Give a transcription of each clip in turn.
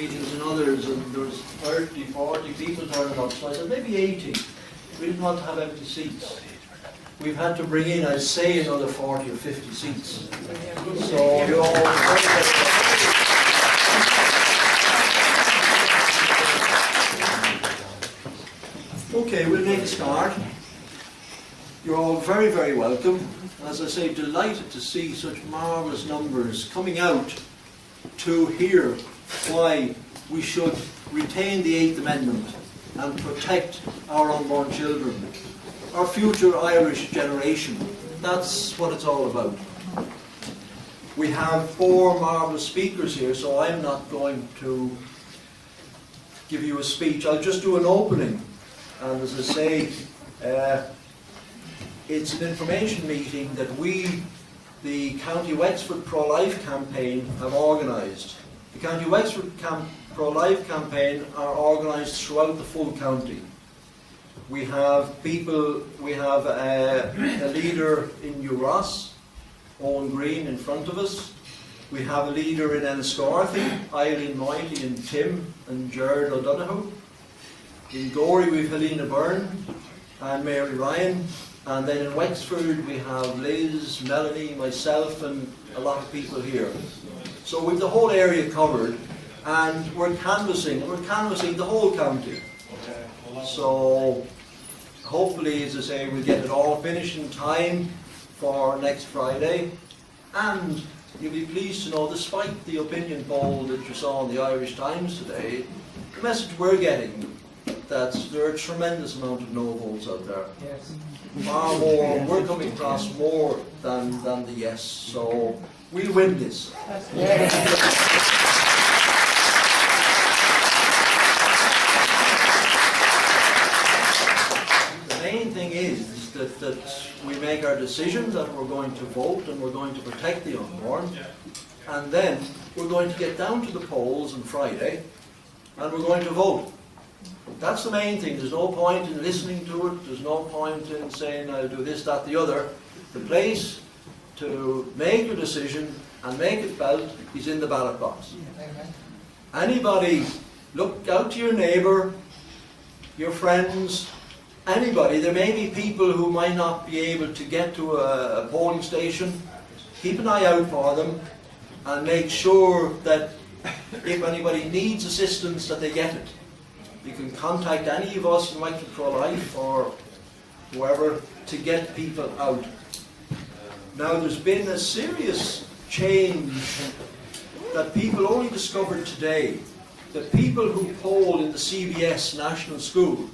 meetings and others, and there was 30, 40 people turning up, so I said maybe 80. We didn't want to have empty seats. We've had to bring in, I'd say, another 40 or 50 seats. So you're all very, okay, we'll make a start. You're all very, very welcome. As I say, delighted to see such marvellous numbers coming out to hear why we should retain the Eighth Amendment and protect our unborn children, our future Irish generation. That's what it's all about. We have 4 marvellous speakers here, so I'm not going to give you a speech. I'll just do an opening. And as I say, it's an information meeting that we, the County Wexford Pro-Life Campaign, have organised. The County Wexford Pro-Life Campaign are organised throughout the full county. We have people, we have a leader in New Ross, Owen Green, in front of us. We have a leader in Enniscorthy, Eileen Moyney and Tim and Gerard O'Donoghue. In Gorey we have Helena Byrne and Mary Ryan. And then in Wexford we have Liz, Melanie, myself and a lot of people here. So we've the whole area covered, and we're canvassing the whole county. So hopefully, as I say, we'll get it all finished in time for next Friday. And you'll be pleased to know, despite the opinion poll that you saw in the Irish Times today, the message we're getting, that there are a tremendous amount of no votes out there. Yes. Far more, we're coming across more than the yes, so we'll win this. Yes. The main thing is that we make our decision that we're going to vote and we're going to protect the unborn, and then we're going to get down to the polls on Friday and we're going to vote. That's the main thing. There's no point in listening to it. There's no point in saying I'll do this, that, the other. The place to make your decision and make it felt is in the ballot box. Anybody, look out to your neighbour, your friends, anybody. There may be people who might not be able to get to a polling station. Keep an eye out for them and make sure that if anybody needs assistance that they get it. You can contact any of us in Wexford Pro-Life or whoever to get people out. Now there's been a serious change that people only discovered today. The people who poll in the CBS National School,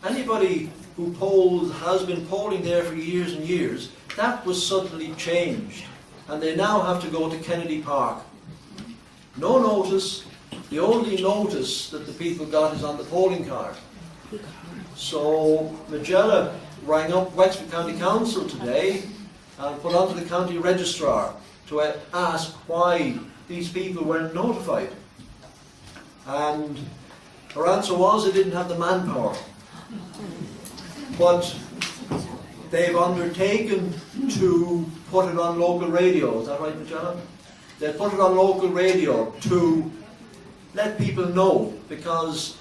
anybody who polls, has been polling there for years and years, that was suddenly changed. And they now have to go to Kennedy Park. No notice. The only notice that the people got is on the polling card. So Magella rang up Wexford County Council today and put onto the county registrar to ask why these people weren't notified. And her answer was they didn't have the manpower. But they've undertaken to put it on local radio. Is that right, Magella? They put it on local radio to let people know, because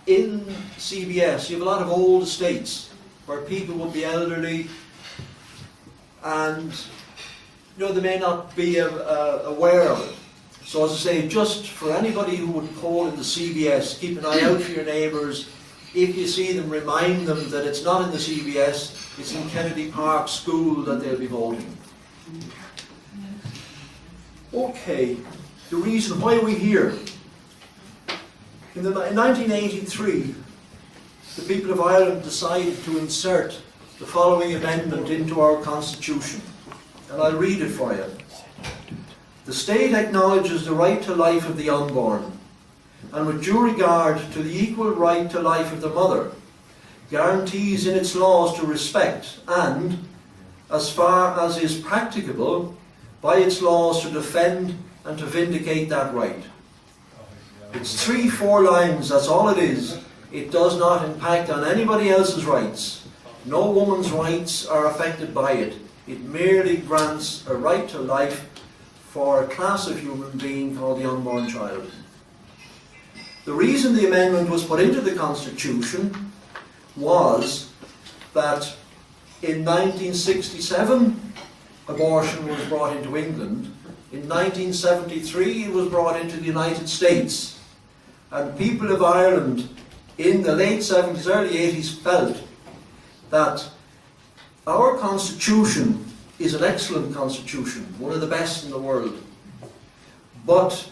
in CBS you have a lot of old estates where people would be elderly and they may not be aware of it. So as I say, just for anybody who would poll in the CBS, keep an eye out for your neighbours. If you see them, remind them that it's not in the CBS, it's in Kennedy Park School that they'll be voting. Okay, the reason why we're here. In 1983, the people of Ireland decided to insert the following amendment into our Constitution, and I'll read it for you. The state acknowledges the right to life of the unborn, and with due regard to the equal right to life of the mother, guarantees in its laws to respect and, as far as is practicable, by its laws to defend and to vindicate that right. It's 3-4 lines, that's all it is. It does not impact on anybody else's rights. No woman's rights are affected by it. It merely grants a right to life for a class of human being called the unborn child. The reason the amendment was put into the Constitution was that in 1967 abortion was brought into England. In 1973 it was brought into the United States. And people of Ireland in the late 70s, early 80s felt that our Constitution is an excellent Constitution, one of the best in the world. But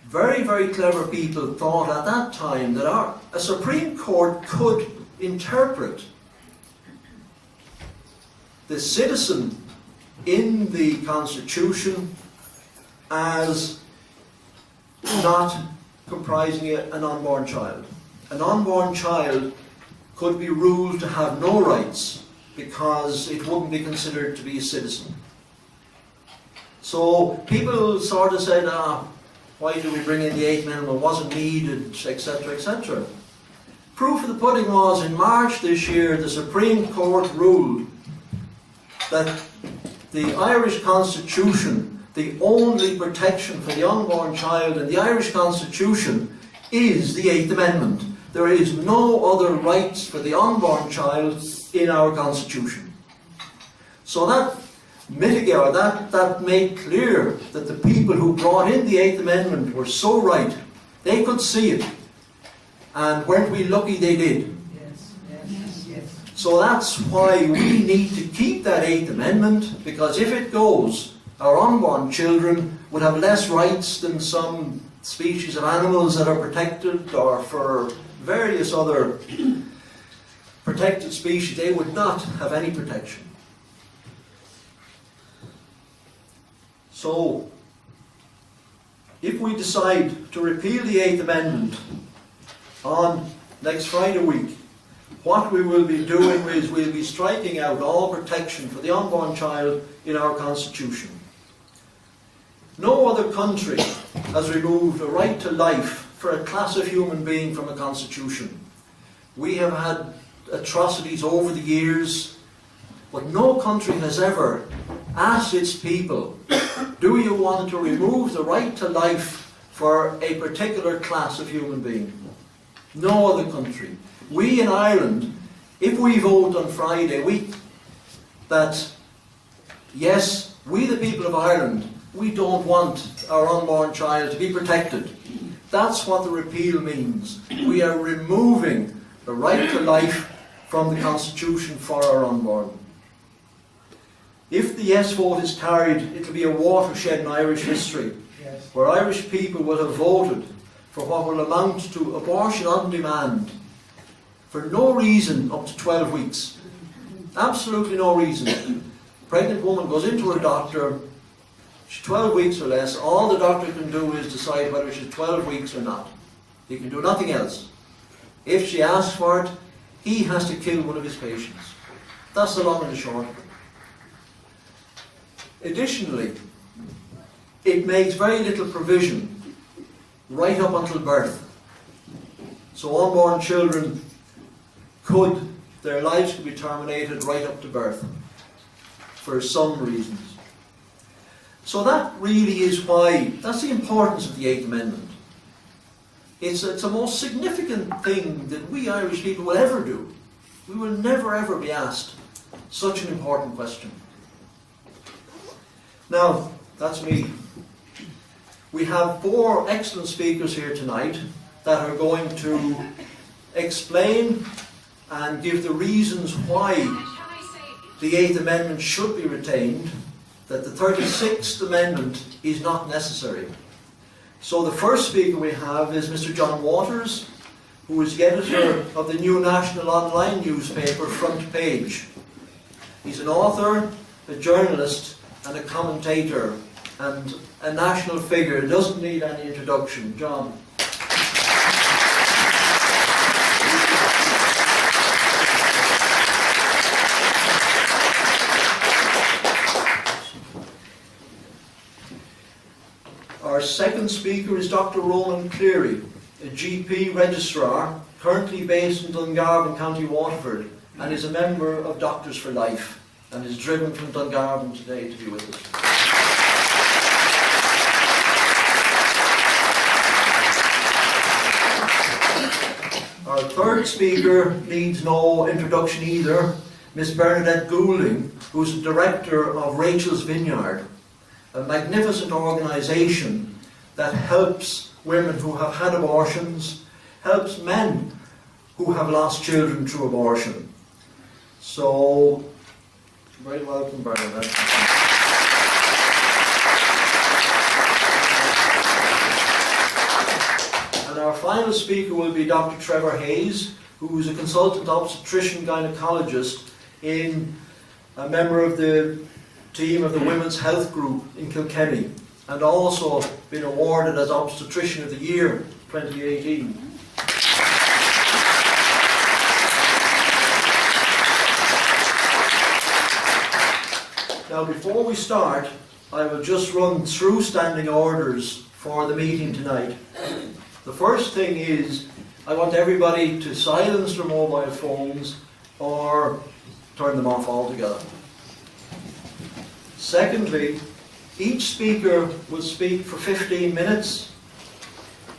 very, very clever people thought at that time that a Supreme Court could interpret the citizen in the Constitution as not comprising an unborn child. An unborn child could be ruled to have no rights because it wouldn't be considered to be a citizen. So people sort of said, why do we bring in the Eighth Amendment? It wasn't needed, etc., etc. Proof of the pudding was in March this year, the Supreme Court ruled that the Irish Constitution, the only protection for the unborn child in the Irish Constitution is the Eighth Amendment. There is no other rights for the unborn child in our Constitution. So that mitigated, that made clear that the people who brought in the Eighth Amendment were so right. They could see it. And weren't we lucky they did? Yes. So that's why we need to keep that Eighth Amendment, because if it goes, our unborn children would have less rights than some species of animals that are protected, or for various other protected species, they would not have any protection. So, if we decide to repeal the Eighth Amendment on next Friday week, what we will be doing is we'll be striking out all protection for the unborn child in our Constitution. No other country has removed a right to life for a class of human being from a Constitution. We have had atrocities over the years, but no country has ever asked its people, do you want to remove the right to life for a particular class of human being? No other country. We in Ireland, if we vote on Friday, that yes, we the people of Ireland, we don't want our unborn child to be protected. That's what the repeal means. We are removing the right to life from the Constitution for our unborn. If the yes vote is carried, it will be a watershed in Irish history, where Irish people will have voted for what will amount to abortion on demand for no reason up to 12 weeks. Absolutely no reason. A pregnant woman goes into her doctor, she's 12 weeks or less, all the doctor can do is decide whether she's 12 weeks or not. He can do nothing else. If she asks for it, he has to kill one of his patients. That's the long and the short of it. Additionally, it makes very little provision right up until birth. So unborn children their lives could be terminated right up to birth for some reasons. So that really is why, that's the importance of the Eighth Amendment. It's a most significant thing that we Irish people will ever do. We will never ever be asked such an important question. Now, that's me. We have 4 excellent speakers here tonight that are going to explain and give the reasons why the Eighth Amendment should be retained, that the 36th Amendment is not necessary. So the first speaker we have is Mr. John Waters, who is the editor of the New National Online newspaper, Front Page. He's an author, a journalist, and a commentator, and a national figure. It doesn't need any introduction. John. Our second speaker is Dr. Ronan Cleary, a GP registrar, currently based in Dungarvan, County Waterford, and is a member of Doctors for Life, and is driven from Dungarvan today to be with us. Our third speaker needs no introduction either, Miss Bernadette Goulding, who's the director of Rachel's Vineyard, a magnificent organisation that helps women who have had abortions, helps men who have lost children through abortion. So, very welcome, Bernadette. And our final speaker will be Dr. Trevor Hayes, who is a consultant obstetrician gynecologist a member of the team of the Women's Health Group in Kilkenny, and also been awarded as Obstetrician of the Year 2018. Now, before we start, I will just run through standing orders for the meeting tonight. The first thing is, I want everybody to silence their mobile phones or turn them off altogether. Secondly, each speaker will speak for 15 minutes.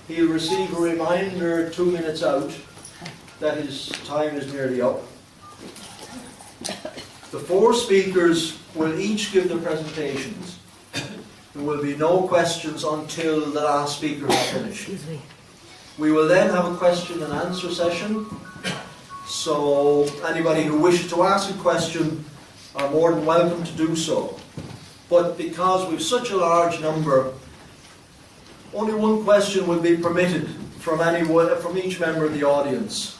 He'll receive a reminder 2 minutes out that his time is nearly up. The 4 speakers will each give their presentations. There will be no questions until the last speaker has finished. We will then have a question and answer session. So anybody who wishes to ask a question are more than welcome to do so. But because we've such a large number, only one question will be permitted from each member of the audience,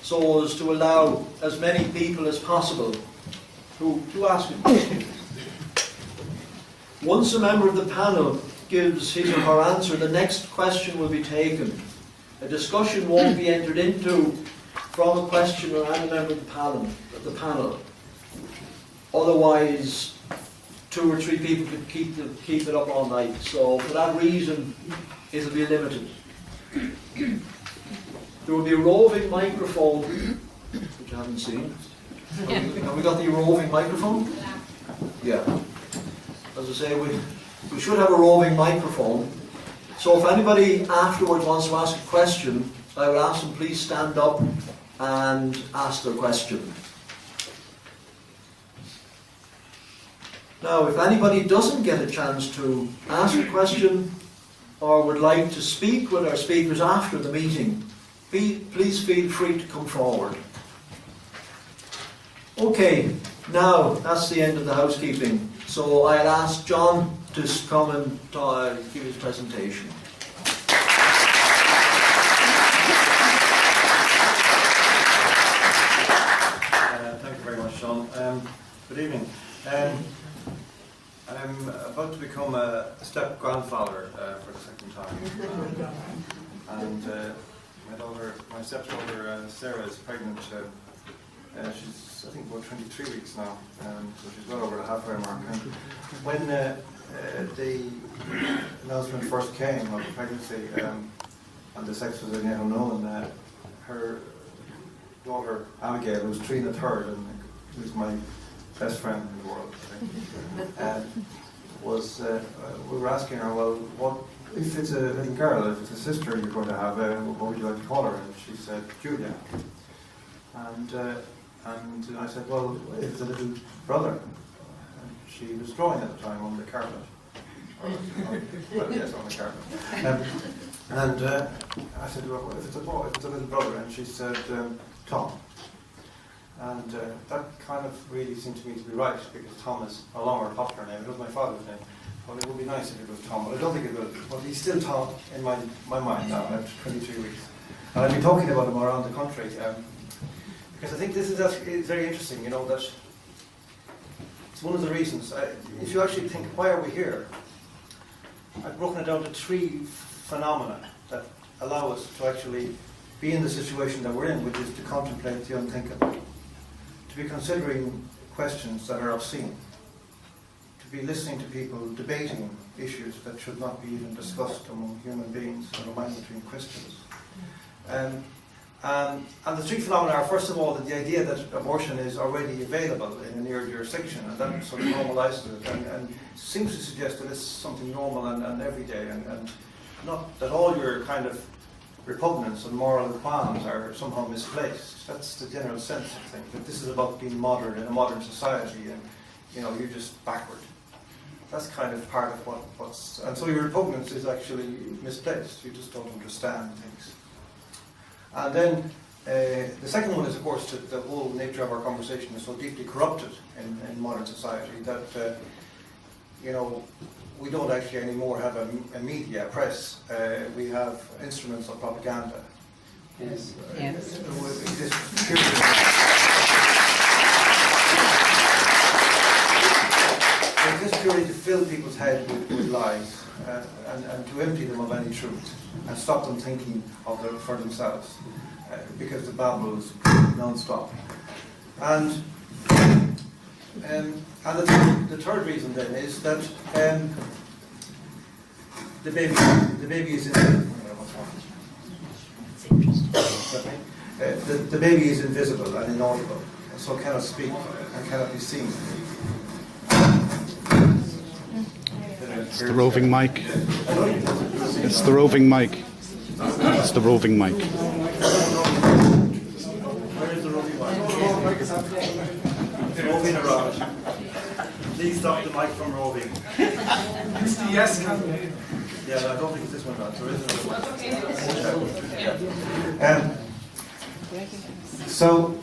so as to allow as many people as possible to ask a question. Once a member of the panel gives his or her answer, the next question will be taken. A discussion won't be entered into from a question or any member of the panel. Otherwise, 2 or 3 people could keep it up all night. So for that reason, it'll be limited. There will be a roving microphone, which I haven't seen. Have we got the roving microphone? Yeah. As I say, we should have a roving microphone. So if anybody afterwards wants to ask a question, I will ask them please stand up and ask their question. Now, if anybody doesn't get a chance to ask a question or would like to speak with our speakers after the meeting, please feel free to come forward. Okay, now that's the end of the housekeeping. So I'll ask John to come and give his presentation. Thank you very much, Sean. Good evening. I'm about to become a step-grandfather for the second time. And my stepdaughter Sarah is pregnant. She's, I think, about 23 weeks now, so she's well over the halfway mark. And when the announcement first came of the pregnancy, and the sex was yet unknown, her daughter Abigail, who's 3 1/3, and who's my best friend in the world, I think, we were asking her, well, what if it's a little girl, if it's a sister you're going to have, what would you like to call her? And she said, Julia. And I said, well, if it's a little brother. And she was drawing at the time on the carpet. Yes, on the carpet. I said, well, if it's a boy, if it's a little brother. And she said, Tom. And that kind of really seemed to me to be right, because Tom is a longer, popular name. It was my father's name. Well, it would be nice if it was Tom, but I don't think it will. But he's still Tom in my mind now, at 23 weeks. And I've been talking about him around the country, because I think this is very interesting, you know, that it's one of the reasons. If you actually think, why are we here? I've broken it down to 3 phenomena that allow us to actually be in the situation that we're in, which is to contemplate the unthinkable, to be considering questions that are obscene, to be listening to people debating issues that should not be even discussed among human beings, or mind between Christians. And the 3 phenomena are, first of all, that the idea that abortion is already available in a near jurisdiction, and that sort of normalizes it, and seems to suggest that it's something normal and everyday, and not that all your kind of repugnance and moral qualms are somehow misplaced. That's the general sense of things, that this is about being modern in a modern society, and you're just backward. That's kind of part of what's... And so your repugnance is actually misplaced. You just don't understand things. And then the second one is, of course, that the whole nature of our conversation is so deeply corrupted in modern society that, we don't actually anymore have a media, a press. We have instruments of propaganda. Yes. Just purely to fill people's heads with lies and to empty them of any truth and stop them thinking of them for themselves because the babble is non-stop. And the third reason then is that the baby is the baby is invisible and inaudible, so cannot speak and cannot be seen. It's the roving mic. It's the roving mic. It's the roving mic. Where is the roving mic? It's roving around. Please stop the mic from roving. It's the yes campaign. Yeah, I don't think it's this one. There is another one. So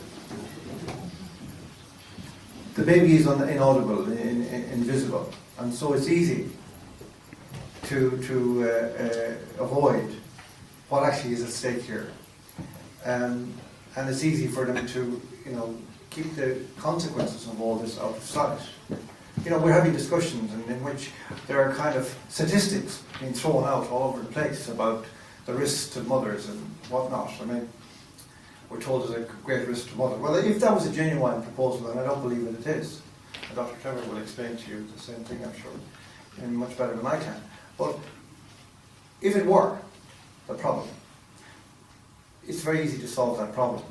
the baby is inaudible, invisible, and so it's easy to avoid what actually is at stake here, and it's easy for them to keep the consequences of all this out of sight. We're having discussions in which there are kind of statistics being thrown out all over the place about the risks to mothers and whatnot. I mean, we're told there's a great risk to mothers. Well, if that was a genuine proposal, and I don't believe that it is, and Dr. Trevor will explain to you the same thing, I'm sure, and much better than I can. But if it were the problem, it's very easy to solve that problem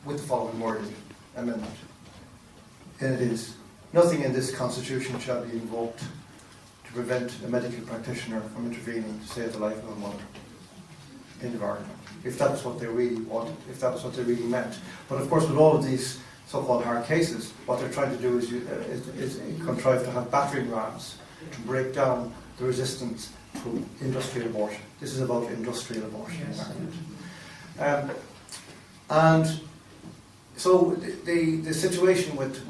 with the following wording amendment. And it is, nothing in this Constitution shall be invoked to prevent a medical practitioner from intervening to save the life of a mother. End of argument. If that was what they really wanted, if that was what they really meant. But of course, with all of these so-called hard cases, what they're trying to do is contrive to have battering rams to break down the resistance to industrial abortion. This is about industrial abortion in Ireland. And so the situation with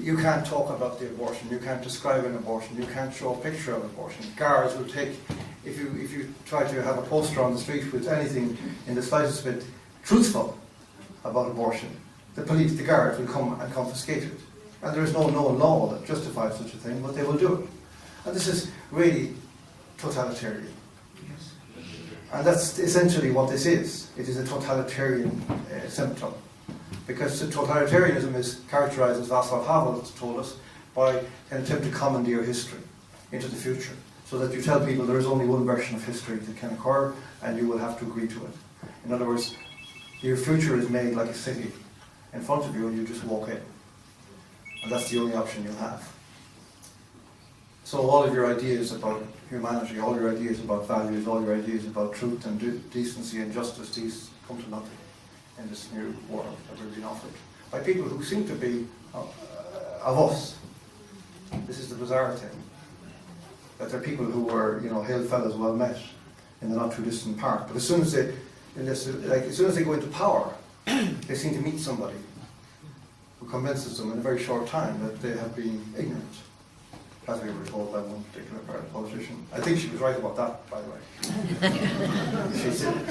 you can't talk about the abortion, you can't describe an abortion, you can't show a picture of abortion. Guards will take, if you try to have a poster on the street with anything in the slightest bit truthful about abortion, the guards will come and confiscate it. And there is no known law that justifies such a thing, but they will do it. And this is really totalitarian. And that's essentially what this is. It is a totalitarian symptom. Because totalitarianism is characterized, as Václav Havel told us, by an attempt to commandeer history into the future. So that you tell people there is only one version of history that can occur, and you will have to agree to it. In other words, your future is made like a city in front of you, and you just walk in. And that's the only option you'll have. So all of your ideas about humanity, all your ideas about values, all your ideas about truth and decency and justice, these come to nothing in this new world that we're being offered by people who seem to be of us. This is the bizarre thing, that they're people who were, hail fellows well met in the not too distant park. But as soon as they go into power, they seem to meet somebody who convinces them in a very short time that they have been ignorant, as we were told by one particular politician. I think she was right about that, by the way. She said.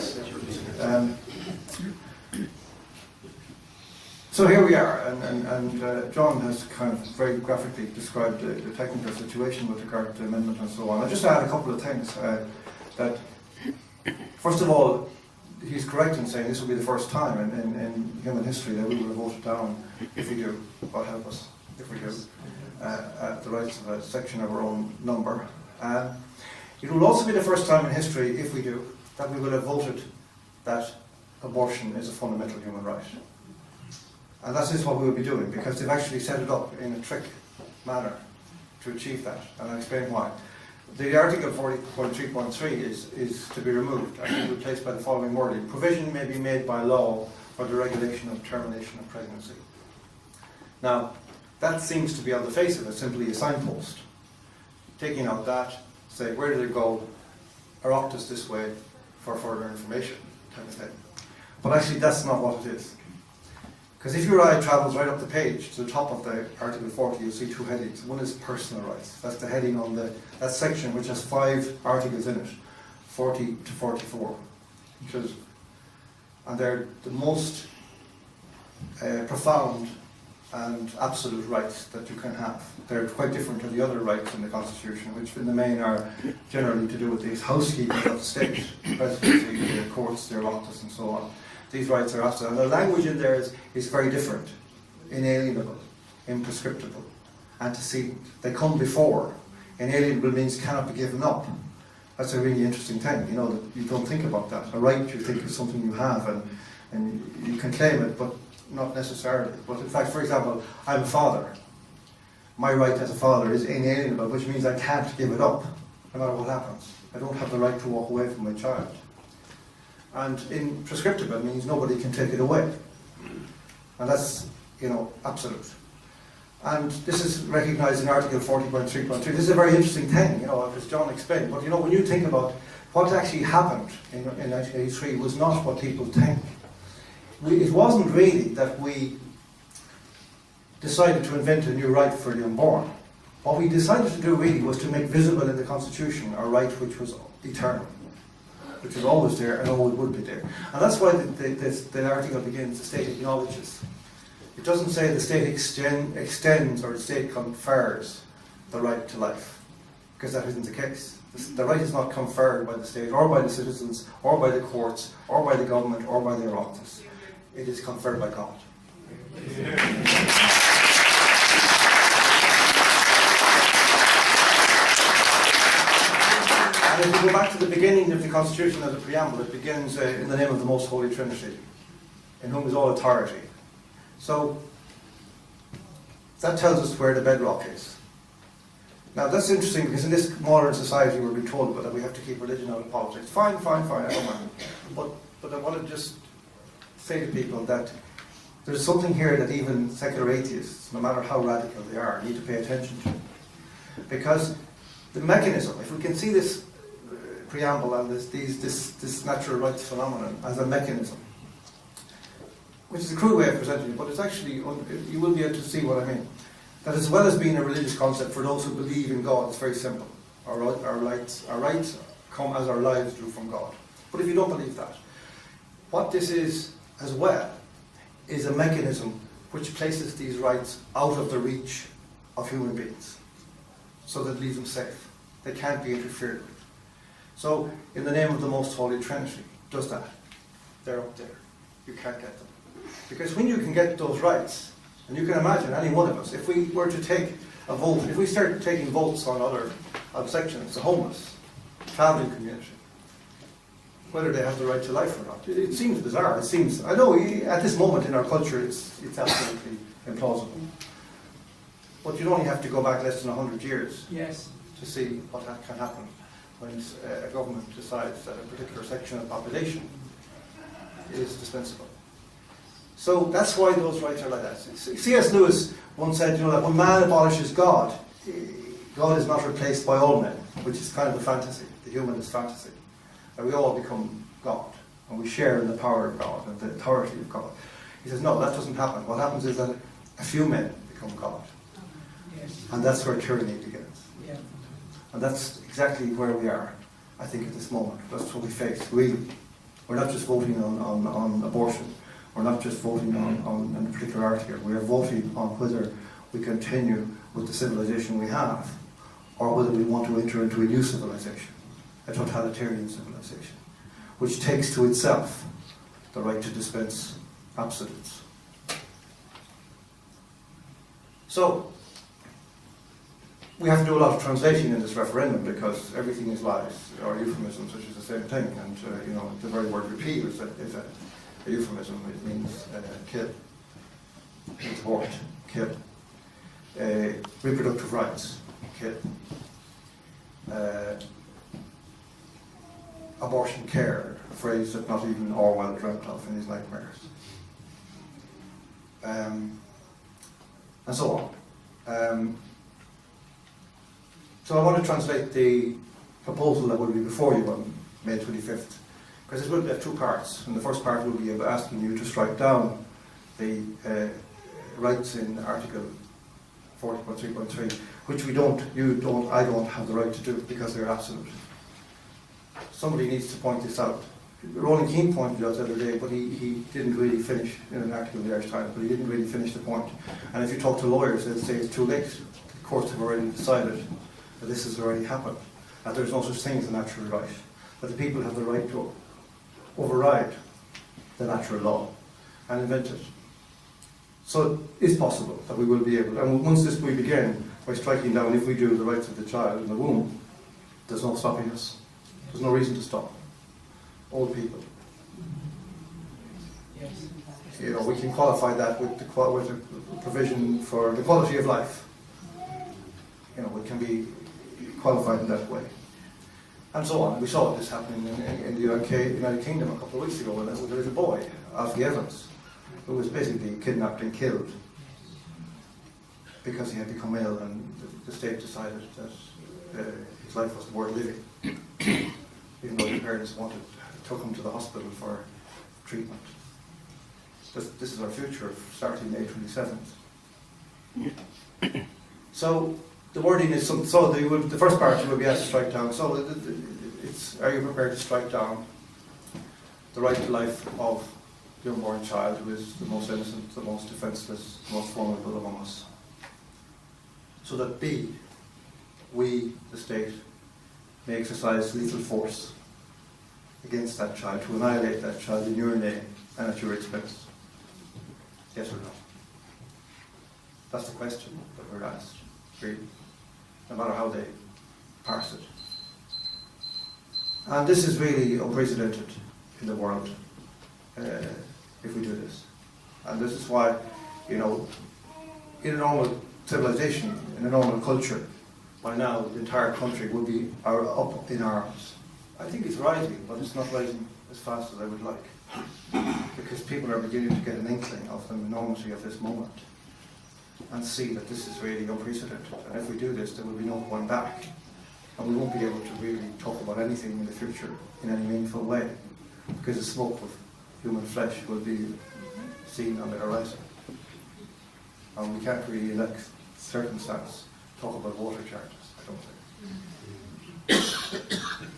So here we are, and John has kind of very graphically described the technical situation with regard to the amendment and so on. I'll just add a couple of things. That, first of all, he's correct in saying this will be the first time in human history that we will have voted down, if we do, God help us, if we do, the rights of a section of our own number. It will also be the first time in history, if we do, that we will have voted that abortion is a fundamental human right. And that is what we will be doing, because they've actually set it up in a trick manner to achieve that, and I'll explain why. the Article 40.3.3 is to be removed and be replaced by the following wording. Provision may be made by law for the regulation of termination of pregnancy. Now, that seems to be on the face of it simply a signpost. Taking out that, say, where did it go? Oireachtas this way for further information, type of thing. But actually, that's not what it is. Because if your eye travels right up the page to the top of the Article 40, you'll see two headings. One is personal rights. That's the heading on that section, which has 5 articles in it, 40 to 44. And they're the most profound and absolute rights that you can have. They're quite different to the other rights in the Constitution, which in the main are generally to do with the housekeeping of the state, the presidency, the courts, the oireachtas, and so on. These rights are absolute. And the language in there is very different. Inalienable, imprescriptible, antecedent. They come before. Inalienable means cannot be given up. That's a really interesting thing, you know, that you don't think about that. A right you think is something you have and you can claim it, but not necessarily. But in fact, for example, I'm a father. My right as a father is inalienable, which means I can't give it up, no matter what happens. I don't have the right to walk away from my child. And in prescriptive, it means nobody can take it away. And that's, you know, absolute. And this is recognised in Article 40.3.2. This is a very interesting thing, you know, as John explained. But, you know, when you think about what actually happened in 1983 was not what people think. It wasn't really that we decided to invent a new right for the unborn. What we decided to do really was to make visible in the Constitution a right which was eternal, which was always there and always would be there. And that's why the article begins, the state acknowledges. It doesn't say the state extends or the state confers the right to life, because that isn't the case. The right is not conferred by the state or by the citizens or by the courts or by the government or by the oireachtas. It is conferred by God. And if we go back to the beginning of the Constitution as a preamble, it begins in the name of the Most Holy Trinity, in whom is all authority. So that tells us where the bedrock is. Now that's interesting because in this modern society we're being told that we have to keep religion out of politics. Fine, I don't mind. But I want to just say to people that there's something here that even secular atheists, no matter how radical they are, need to pay attention to. Because the mechanism, if we can see this preamble and this natural rights phenomenon as a mechanism, which is a crude way of presenting it, but it's actually, you will be able to see what I mean. That as well as being a religious concept for those who believe in God, it's very simple. Our rights come as our lives do from God. But if you don't believe that, what this is as well is a mechanism which places these rights out of the reach of human beings, so that it leaves them safe. They can't be interfered with. So, in the name of the Most Holy Trinity, does that. They're up there. You can't get them. Because when you can get those rights, and you can imagine any one of us, if we were to take a vote, if we started taking votes on other sections, the homeless, travelling community, whether they have the right to life or not, it seems bizarre. It seems, I know at this moment in our culture it's absolutely implausible. But you'd only have to go back less than 100 years to see what can happen when a government decides that a particular section of the population is dispensable. So that's why those rights are like that. C.S. Lewis once said, you know, that when man abolishes God, God is not replaced by all men, which is kind of a fantasy, the humanist fantasy. That we all become God, and we share in the power of God and the authority of God. He says, no, that doesn't happen. What happens is that a few men become God. And that's where tyranny begins. And that's exactly where we are, I think, at this moment. That's what we face, really. We're not just voting on abortion. We're not just voting on a particular article. We are voting on whether we continue with the civilization we have, or whether we want to enter into a new civilization, a totalitarian civilization, which takes to itself the right to dispense absolutes. So, we have to do a lot of translation in this referendum because everything is lies or euphemisms, which is the same thing. And you know, the very word repeal is a euphemism. It means kill, it means abort, kill. Reproductive rights, kill. abortion care, a phrase that not even Orwell dreamt of in his nightmares. And so on. So I want to translate the proposal that will be before you on May 25th, because it will have two parts. And the first part will be about asking you to strike down the rights in Article 40.3.3, which I don't have the right to do because they're absolute. Somebody needs to point this out. Roland Keane pointed out the other day, but he didn't really finish, in an article in the Irish Times, but he didn't really finish the point. And if you talk to lawyers, they'll say it's too late. The courts have already decided that this has already happened, that there's no such thing as a natural right, that the people have the right to override the natural law and invent it. So it is possible that we will be able, and once we begin by striking down, if we do, the rights of the child in the womb, there's no stopping us. There's no reason to stop. Old people. You know, we can qualify that with the provision for the quality of life. You know, it can be qualified in that way. And so on. We saw this happening in the United Kingdom a couple of weeks ago when there was a little boy, Alfie Evans, who was basically kidnapped and killed because he had become ill, and the state decided that his life wasn't worth living, even though his parents took him to the hospital for treatment. This is our future, starting May 27th. So the wording is the first part will be asked to strike down. So are you prepared to strike down the right to life of the unborn child, who is the most innocent, the most defenceless, the most vulnerable among us? So that B, we, the state, may exercise lethal force against that child, to annihilate that child in your name and at your expense. Yes or no? That's the question that we're asked, really, no matter how they parse it. And this is really unprecedented in the world, if we do this. And this is why, you know, in a normal civilization, in a normal culture, by now the entire country would be up in arms. I think it's rising, but it's not rising as fast as I would like, because people are beginning to get an inkling of the enormity of this moment and see that this is really unprecedented. And if we do this, there will be no going back, and we won't be able to really talk about anything in the future in any meaningful way, because the smoke of human flesh will be seen on the horizon. And we can't really, in that circumstance, talk about water charges, I don't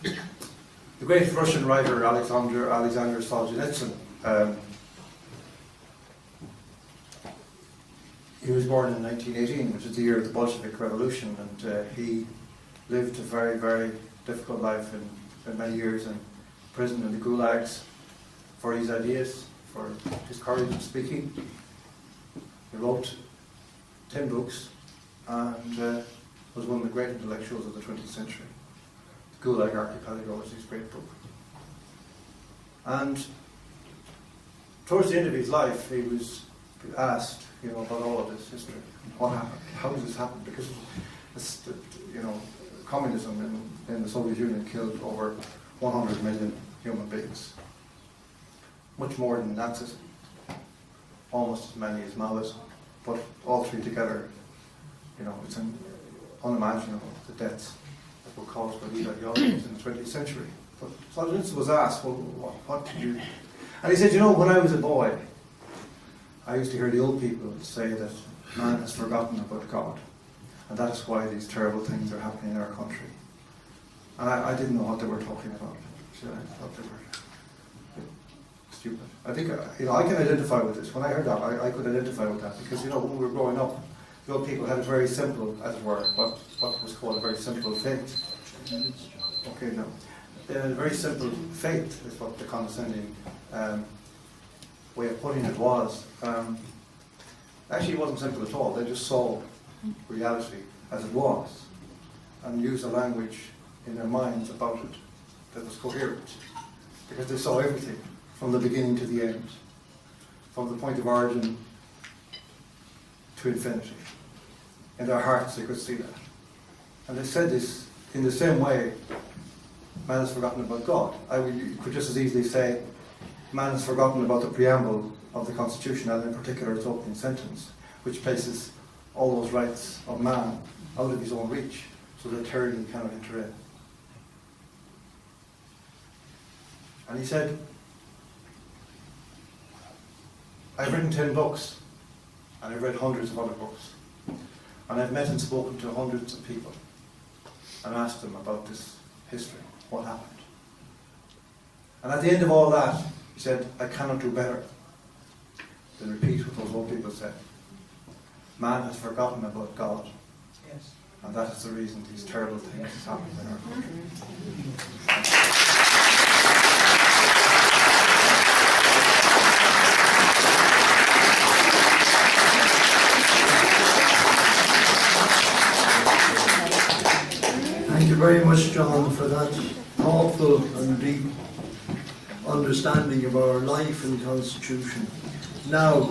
think. The great Russian writer Alexander Solzhenitsyn, he was born in 1918, which is the year of the Bolshevik Revolution, and he lived a very, very difficult life in many years in prison in the gulags for his ideas, for his courage in speaking. He wrote 10 books and was one of the great intellectuals of the 20th century. The Gulag Archipelago was his great book. And towards the end of his life, he was asked, you know, about all of this history. What happened? How does this happen? Because, you know, communism in the Soviet Union killed over 100 million human beings. Much more than Nazism. Almost as many as Maoism. But all three together, you know, it's unimaginable, the deaths that were caused by these ideologies in the 20th century. But Solzhenitsyn was asked, well, what did you... And he said, you know, when I was a boy, I used to hear the old people say that man has forgotten about God, and that is why these terrible things are happening in our country. And I didn't know what they were talking about. So I thought they were stupid. I think, you know, I can identify with this. When I heard that, I could identify with that, because, you know, when we were growing up, the old people had a very simple, as it were, what was called a very simple faith. Okay, no. They had a very simple faith, is what the condescending way of putting it was. Actually, it wasn't simple at all. They just saw reality as it was and used a language in their minds about it that was coherent, because they saw everything from the beginning to the end, from the point of origin to infinity. In their hearts, they could see that. And they said this in the same way, man has forgotten about God. You could just as easily say, man has forgotten about the preamble of the Constitution, and in particular its opening sentence, which places all those rights of man out of his own reach, so that tyranny cannot enter in. And he said, I've written 10 books, and I've read hundreds of other books, and I've met and spoken to hundreds of people, and asked them about this history, what happened. And at the end of all that, he said, I cannot do better than repeat what those old people said. Man has forgotten about God. Yes. And that is the reason these terrible things happen in our country. Thank you very much, John, for that thoughtful and deep understanding of our life and Constitution. Now,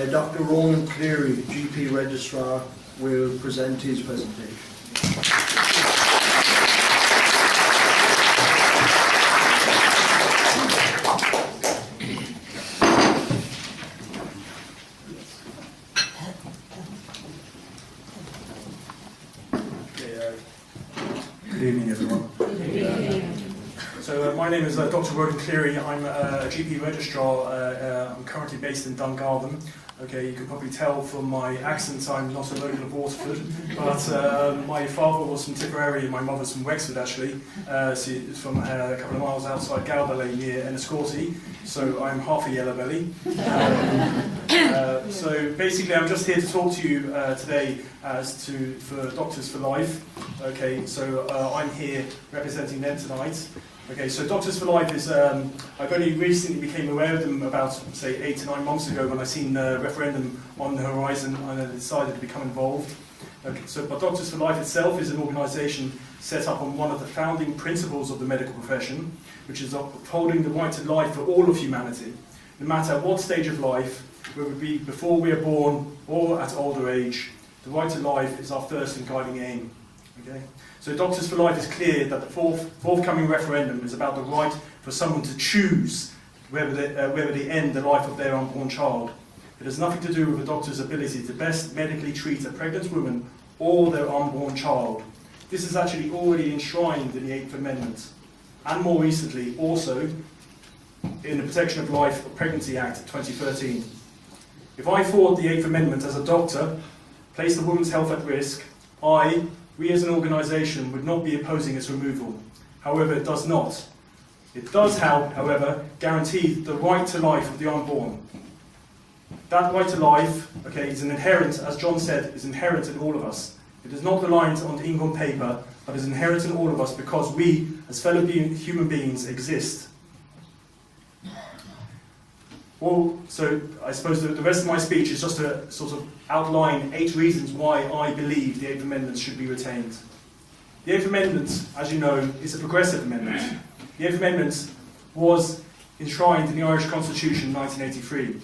Dr. Ronan Cleary, GP Registrar, will present his presentation. Good evening, everyone. So my name is Dr. Ronan Cleary. I'm a GP registrar. I'm currently based in Dungarvan. Okay, you can probably tell from my accent I'm not a local of Waterford, but my father was from Tipperary and my mother's from Wexford actually. She's from a couple of miles outside Galbally near Enniscorthy, so I'm half a yellow belly. So basically I'm just here to talk to you today for Doctors for Life. Okay, so I'm here representing them tonight. Okay, so Doctors for Life is, I've only recently became aware of them about, say, 8 to 9 months ago when I seen the referendum on the horizon and I decided to become involved. Okay, so, but Doctors for Life itself is an organisation set up on one of the founding principles of the medical profession, which is upholding the right to life for all of humanity, no matter what stage of life, whether it be before we are born or at older age. The right to life is our first and guiding aim. Okay? So Doctors for Life is clear that the forthcoming referendum is about the right for someone to choose whether they end the life of their unborn child. It has nothing to do with the doctor's ability to best medically treat a pregnant woman or their unborn child. This is actually already enshrined in the 8th Amendment, and more recently also in the Protection of Life of Pregnancy Act 2013. If I thought the 8th Amendment as a doctor placed a woman's health at risk, we as an organisation would not be opposing its removal. However, it does not. It does, however, guarantee the right to life of the unborn. That right to life, okay, is an inherent, as John said, is inherent in all of us. It is not reliant on ink on paper, but is inherent in all of us because we, as fellow human beings, exist. Well, so I suppose the rest of my speech is just to sort of outline 8 reasons why I believe the 8th Amendment should be retained. The 8th Amendment, as you know, is a progressive amendment. The 8th Amendment was enshrined in the Irish Constitution in 1983.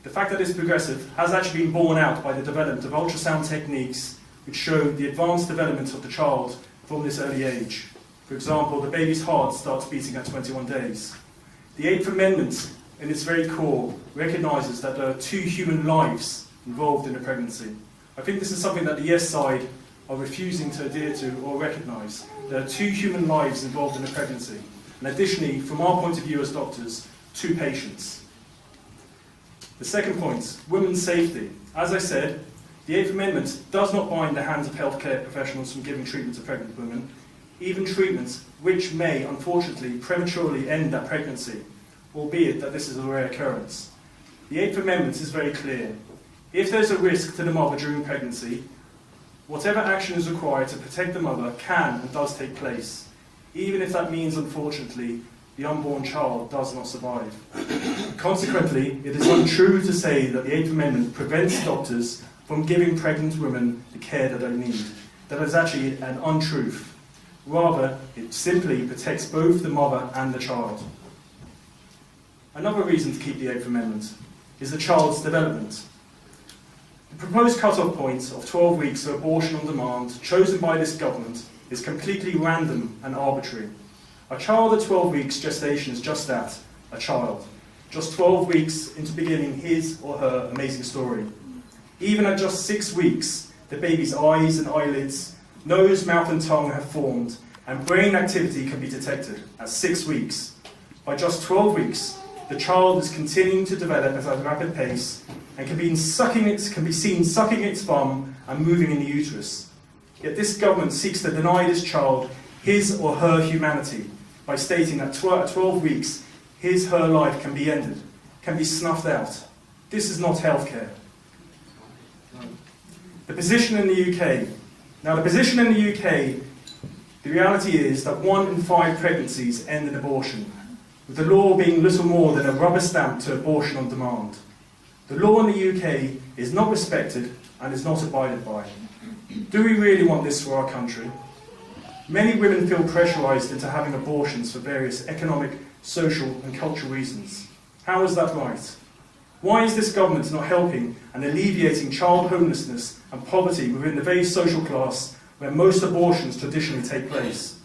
The fact that it's progressive has actually been borne out by the development of ultrasound techniques which show the advanced development of the child from this early age. For example, the baby's heart starts beating at 21 days. The 8th Amendment, in its very core, recognises that there are 2 human lives involved in a pregnancy. I think this is something that the yes side are refusing to adhere to or recognise. There are 2 human lives involved in a pregnancy. And additionally, from our point of view as doctors, 2 patients. The second point, women's safety. As I said, the 8th Amendment does not bind the hands of healthcare professionals from giving treatment to pregnant women, even treatments which may, unfortunately, prematurely end that pregnancy, albeit that this is a rare occurrence. The 8th Amendment is very clear. If there's a risk to the mother during pregnancy, whatever action is required to protect the mother can and does take place, even if that means, unfortunately, the unborn child does not survive. Consequently, it is untrue to say that the 8th Amendment prevents doctors from giving pregnant women the care that they need. That is actually an untruth. Rather, it simply protects both the mother and the child. Another reason to keep the 8th Amendment is the child's development. The proposed cut-off point of 12 weeks for abortion on demand, chosen by this government, is completely random and arbitrary. A child at 12 weeks gestation is just that, a child. Just 12 weeks into beginning his or her amazing story. Even at just 6 weeks, the baby's eyes and eyelids, nose, mouth and tongue have formed, and brain activity can be detected at 6 weeks. By just 12 weeks, the child is continuing to develop at a rapid pace and can be seen sucking its thumb and moving in the uterus. Yet this government seeks to deny this child his or her humanity by stating that at 12 weeks, her life can be ended, can be snuffed out. This is not healthcare. The position in the UK. Now, the position in the UK, the reality is that 1 in 5 pregnancies end in abortion, with the law being little more than a rubber stamp to abortion on demand. The law in the UK is not respected and is not abided by. Do we really want this for our country? Many women feel pressurised into having abortions for various economic, social and cultural reasons. How is that right? Why is this government not helping and alleviating child homelessness and poverty within the very social class where most abortions traditionally take place?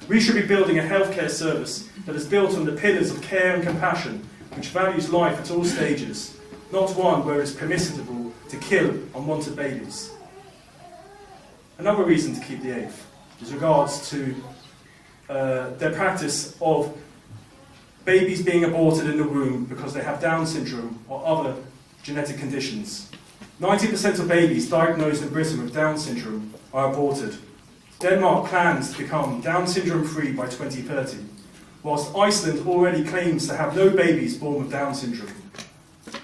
We should be building a healthcare service that is built on the pillars of care and compassion, which values life at all stages, not one where it's permissible to kill unwanted babies. Another reason to keep the eighth is regards to their practice of babies being aborted in the womb because they have Down syndrome or other genetic conditions. 90% of babies diagnosed in Britain with Down syndrome are aborted. Denmark plans to become Down syndrome free by 2030, whilst Iceland already claims to have no babies born with Down syndrome.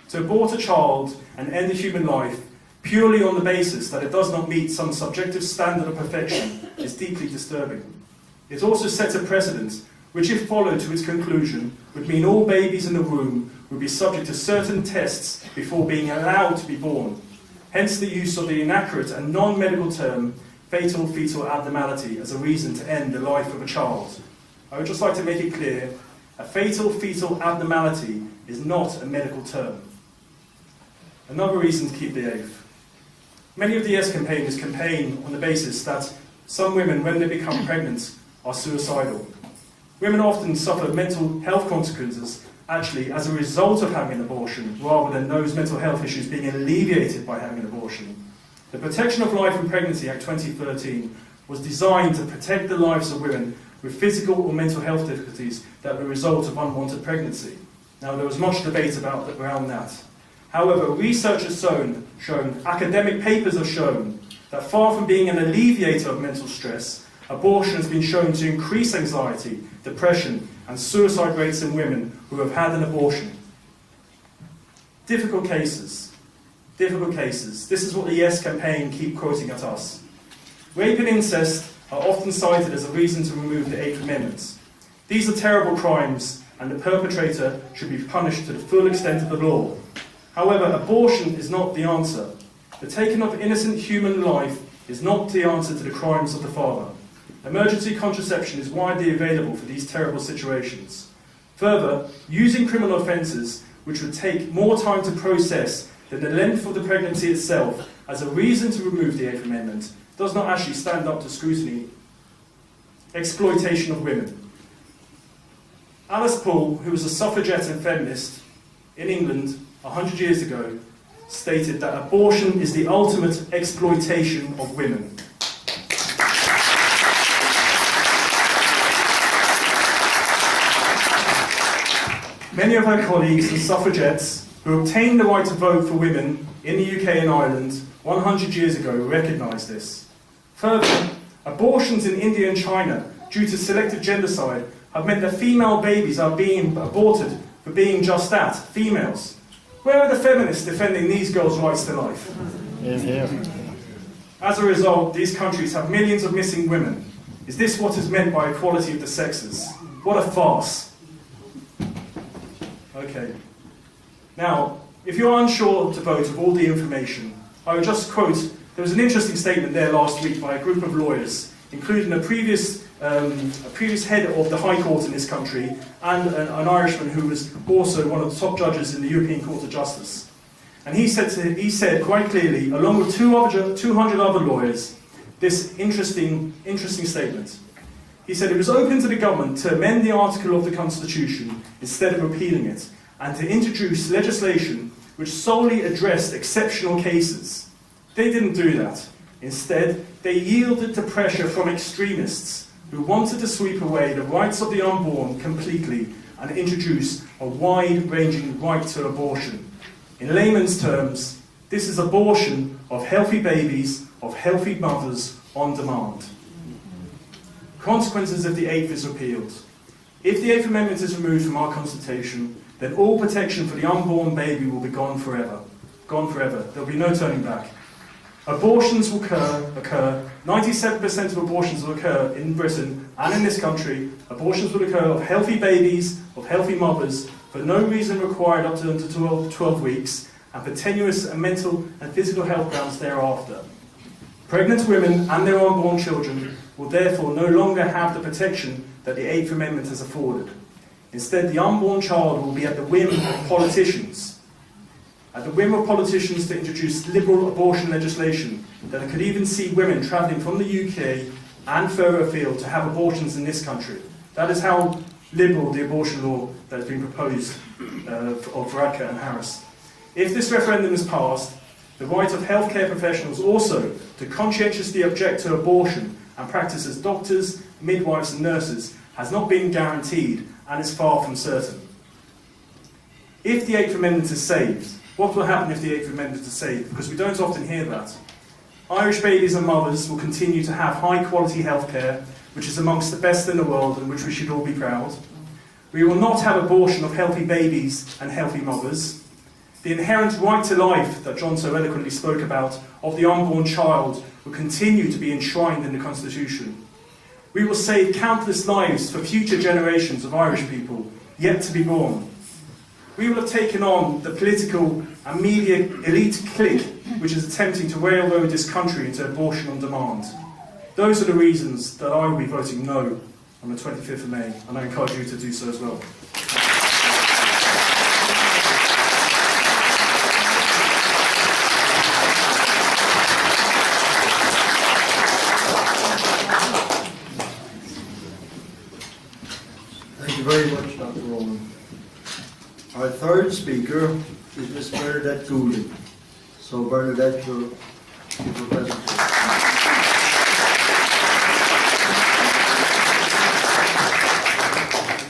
To abort a child and end a human life purely on the basis that it does not meet some subjective standard of perfection is deeply disturbing. It also sets a precedent which, if followed to its conclusion, would mean all babies in the womb would be subject to certain tests before being allowed to be born. Hence the use of the inaccurate and non-medical term fatal fetal abnormality as a reason to end the life of a child. I would just like to make it clear, a fatal fetal abnormality is not a medical term. Another reason to keep the eighth. Many of the Yes campaigners campaign on the basis that some women, when they become pregnant, are suicidal. Women often suffer mental health consequences actually as a result of having an abortion, rather than those mental health issues being alleviated by having an abortion. The Protection of Life in Pregnancy Act 2013 was designed to protect the lives of women with physical or mental health difficulties that were a result of unwanted pregnancy. Now, there was much debate around that. However, research has shown, academic papers have shown, that far from being an alleviator of mental stress, abortion has been shown to increase anxiety, depression, and suicide rates in women who have had an abortion. Difficult cases. This is what the Yes campaign keep quoting at us. Rape and incest are often cited as a reason to remove the Eighth Amendment. These are terrible crimes, and the perpetrator should be punished to the full extent of the law. However, abortion is not the answer. The taking of innocent human life is not the answer to the crimes of the father. Emergency contraception is widely available for these terrible situations. Further, using criminal offences, which would take more time to process than the length of the pregnancy itself, as a reason to remove the Eighth Amendment, does not actually stand up to scrutiny. Exploitation of women. Alice Paul, who was a suffragette and feminist in England 100 years ago, stated that abortion is the ultimate exploitation of women. Many of her colleagues and suffragettes who obtained the right to vote for women in the UK and Ireland 100 years ago recognised this. Further, abortions in India and China, due to selective gendercide, have meant that female babies are being aborted for being just that, females. Where are the feminists defending these girls' rights to life? As a result, these countries have millions of missing women. Is this what is meant by equality of the sexes? What a farce. Okay. Now, if you're unsure to vote of all the information, I would just quote, there was an interesting statement there last week by a group of lawyers, including a previous head of the High Court in this country and an Irishman who was also one of the top judges in the European Court of Justice. And he said quite clearly, along with 200 other lawyers, this interesting statement. He said it was open to the government to amend the article of the Constitution instead of repealing it, and to introduce legislation which solely addressed exceptional cases. They didn't do that. Instead, they yielded to pressure from extremists who wanted to sweep away the rights of the unborn completely and introduce a wide-ranging right to abortion. In layman's terms, this is abortion of healthy babies, of healthy mothers on demand. Consequences if the 8th is repealed. If the 8th Amendment is removed from our Constitution, then all protection for the unborn baby will be gone forever. Gone forever. There will be no turning back. Abortions will occur. 97% of abortions will occur in Britain and in this country. Abortions will occur of healthy babies, of healthy mothers, for no reason required up to 12 weeks, and for tenuous mental and physical health grounds thereafter. Pregnant women and their unborn children will therefore no longer have the protection that the 8th Amendment has afforded. Instead, the unborn child will be at the whim of politicians. At the whim of politicians to introduce liberal abortion legislation that could even see women travelling from the UK and further afield to have abortions in this country. That is how liberal the abortion law that has been proposed of Varadkar and Harris. If this referendum is passed, the right of healthcare professionals also to conscientiously object to abortion and practice as doctors, midwives and nurses has not been guaranteed and is far from certain. If the 8th Amendment is saved, what will happen if the 8th Amendment is saved? Because we don't often hear that. Irish babies and mothers will continue to have high quality healthcare, which is amongst the best in the world and which we should all be proud. We will not have abortion of healthy babies and healthy mothers. The inherent right to life that John so eloquently spoke about of the unborn child will continue to be enshrined in the Constitution. We will save countless lives for future generations of Irish people yet to be born. We will have taken on the political and media elite clique which is attempting to railroad this country into abortion on demand. Those are the reasons that I will be voting no on the 25th of May, and I encourage you to do so as well. Thank you very much, Dr. Rowan. Our third speaker is Miss Bernadette Goulding. So Bernadette will give her presentation.